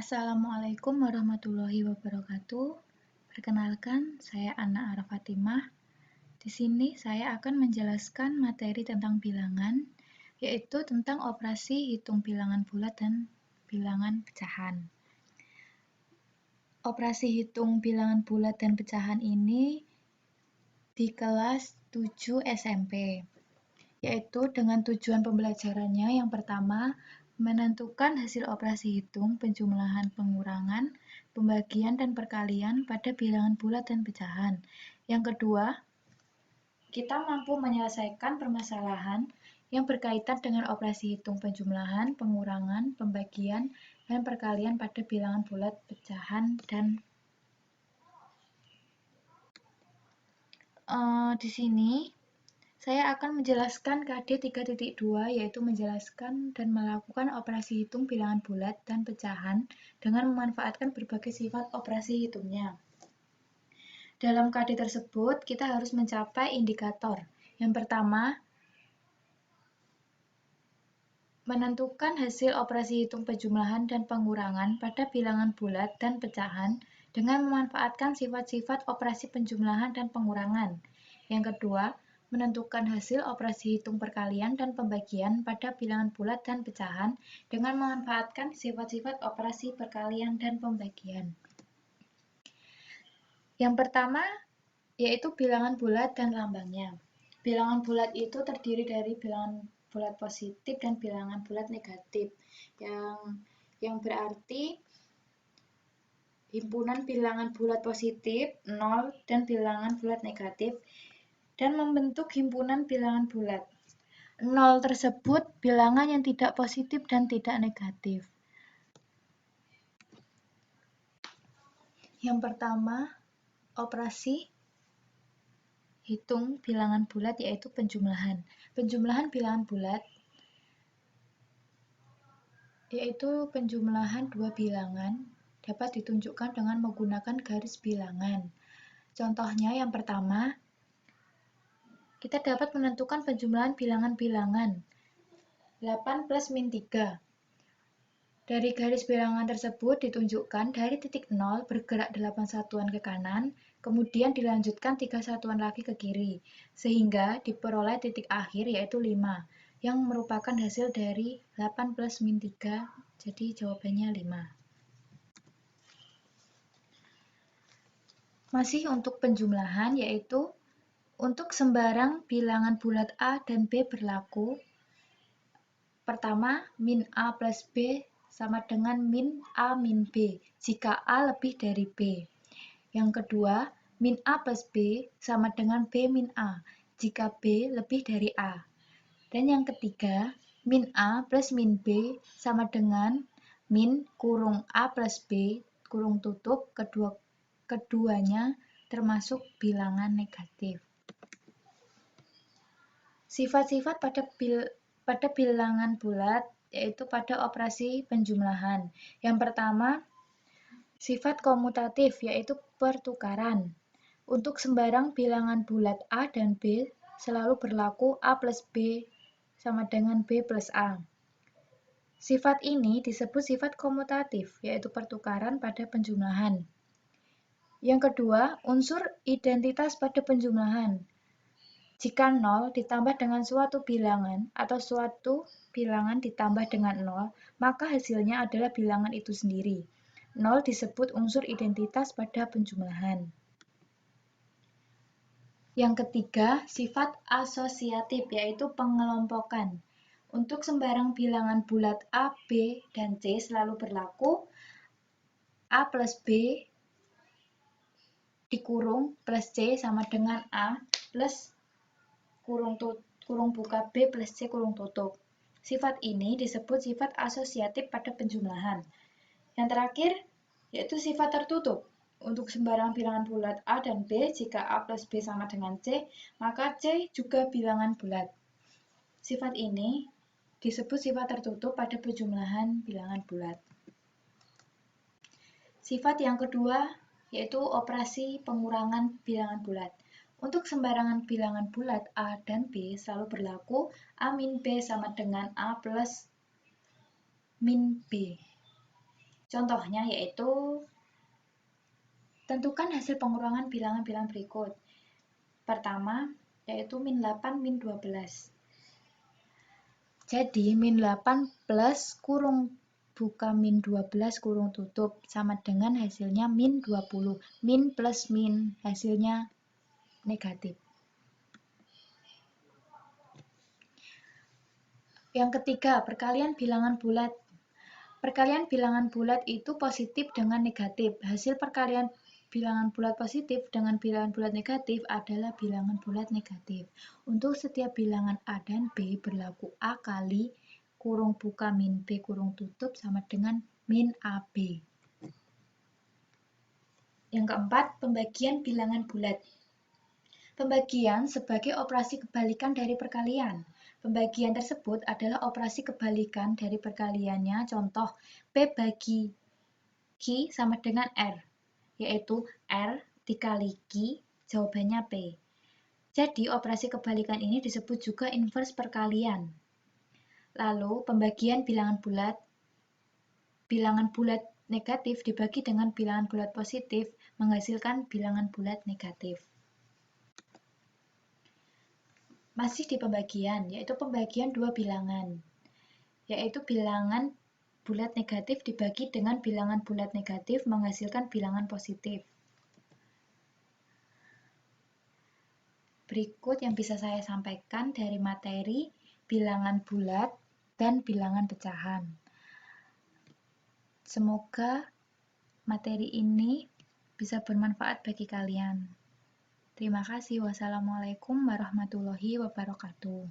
Assalamualaikum warahmatullahi wabarakatuh. Perkenalkan, saya Anna Ara Fatimah. Di sini saya akan menjelaskan materi tentang bilangan, yaitu tentang operasi hitung bilangan bulat dan bilangan pecahan. Operasi hitung bilangan bulat dan pecahan ini di kelas 7 SMP, yaitu dengan tujuan pembelajarannya yang pertama, menentukan hasil operasi hitung, penjumlahan, pengurangan, pembagian, dan perkalian pada bilangan bulat dan pecahan. Yang kedua, kita mampu menyelesaikan permasalahan yang berkaitan dengan operasi hitung, penjumlahan, pengurangan, pembagian, dan perkalian pada bilangan bulat, pecahan, dan di sini saya akan menjelaskan KD 3.2, yaitu menjelaskan dan melakukan operasi hitung bilangan bulat dan pecahan dengan memanfaatkan berbagai sifat operasi hitungnya. Dalam KD tersebut, kita harus mencapai indikator. Yang pertama, menentukan hasil operasi hitung penjumlahan dan pengurangan pada bilangan bulat dan pecahan dengan memanfaatkan sifat-sifat operasi penjumlahan dan pengurangan. Yang kedua, menentukan hasil operasi hitung perkalian dan pembagian pada bilangan bulat dan pecahan dengan memanfaatkan sifat-sifat operasi perkalian dan pembagian. Yang pertama, yaitu bilangan bulat dan lambangnya. Bilangan bulat itu terdiri dari bilangan bulat positif dan bilangan bulat negatif, yang berarti himpunan bilangan bulat positif 0 dan bilangan bulat negatif dan membentuk himpunan bilangan bulat. 0 tersebut bilangan yang tidak positif dan tidak negatif. Yang pertama, operasi hitung bilangan bulat yaitu penjumlahan. Penjumlahan bilangan bulat yaitu penjumlahan dua bilangan dapat ditunjukkan dengan menggunakan garis bilangan. Contohnya yang pertama, kita dapat menentukan penjumlahan bilangan-bilangan 8 plus min 3. Dari garis bilangan tersebut ditunjukkan dari titik 0 bergerak 8 satuan ke kanan, kemudian dilanjutkan 3 satuan lagi ke kiri, sehingga diperoleh titik akhir yaitu 5, yang merupakan hasil dari 8 plus min 3, jadi jawabannya 5. Masih untuk penjumlahan, yaitu untuk sembarang bilangan bulat A dan B berlaku. Pertama, min A plus B sama dengan min A min B jika A lebih dari B. Yang kedua, min A plus B sama dengan B min A jika B lebih dari A. Dan yang ketiga, min A plus min B sama dengan min kurung A plus B kurung tutup keduanya termasuk bilangan negatif. Sifat-sifat pada bilangan bulat yaitu pada operasi penjumlahan. Yang pertama, sifat komutatif yaitu pertukaran. Untuk sembarang bilangan bulat A dan B selalu berlaku A plus B sama dengan B plus A. Sifat ini disebut sifat komutatif yaitu pertukaran pada penjumlahan. Yang kedua, unsur identitas pada penjumlahan. Jika 0 ditambah dengan suatu bilangan atau suatu bilangan ditambah dengan 0, maka hasilnya adalah bilangan itu sendiri. 0 disebut unsur identitas pada penjumlahan. Yang ketiga, sifat asosiatif yaitu pengelompokan. Untuk sembarang bilangan bulat A, B, dan C selalu berlaku A plus B dikurung plus C sama dengan A plus kurung buka B plus C kurung tutup. Sifat ini disebut sifat asosiatif pada penjumlahan. Yang terakhir, yaitu sifat tertutup. Untuk sembarang bilangan bulat A dan B, jika A plus B sama dengan C, maka C juga bilangan bulat. Sifat ini disebut sifat tertutup pada penjumlahan bilangan bulat. Sifat yang kedua, yaitu operasi pengurangan bilangan bulat. Untuk sembarangan bilangan bulat A dan B selalu berlaku A min B sama dengan A plus min B. Contohnya yaitu tentukan hasil pengurangan bilangan-bilangan berikut. Pertama, yaitu min 8 min 12. Jadi, min 8 plus kurung buka min 12 kurung tutup sama dengan hasilnya min 20. Min plus min, hasilnya negatif. Yang ketiga, perkalian bilangan bulat. Perkalian bilangan bulat itu positif dengan negatif. Hasil perkalian bilangan bulat positif dengan bilangan bulat negatif adalah bilangan bulat negatif. Untuk setiap bilangan A dan B berlaku A kali kurung buka min B kurung tutup sama dengan min AB. Yang keempat, pembagian bilangan bulat. Pembagian sebagai operasi kebalikan dari perkalian. Pembagian tersebut adalah operasi kebalikan dari perkaliannya. Contoh, P bagi Q sama dengan R, yaitu R dikali Q, jawabannya P. Jadi, operasi kebalikan ini disebut juga inverse perkalian. Lalu, pembagian bilangan bulat negatif dibagi dengan bilangan bulat positif menghasilkan bilangan bulat negatif. Masih di pembagian, yaitu pembagian dua bilangan, yaitu bilangan bulat negatif dibagi dengan bilangan bulat negatif menghasilkan bilangan positif. Berikut yang bisa saya sampaikan dari materi bilangan bulat dan bilangan pecahan. Semoga materi ini bisa bermanfaat bagi kalian. Terima kasih. Wassalamualaikum warahmatullahi wabarakatuh.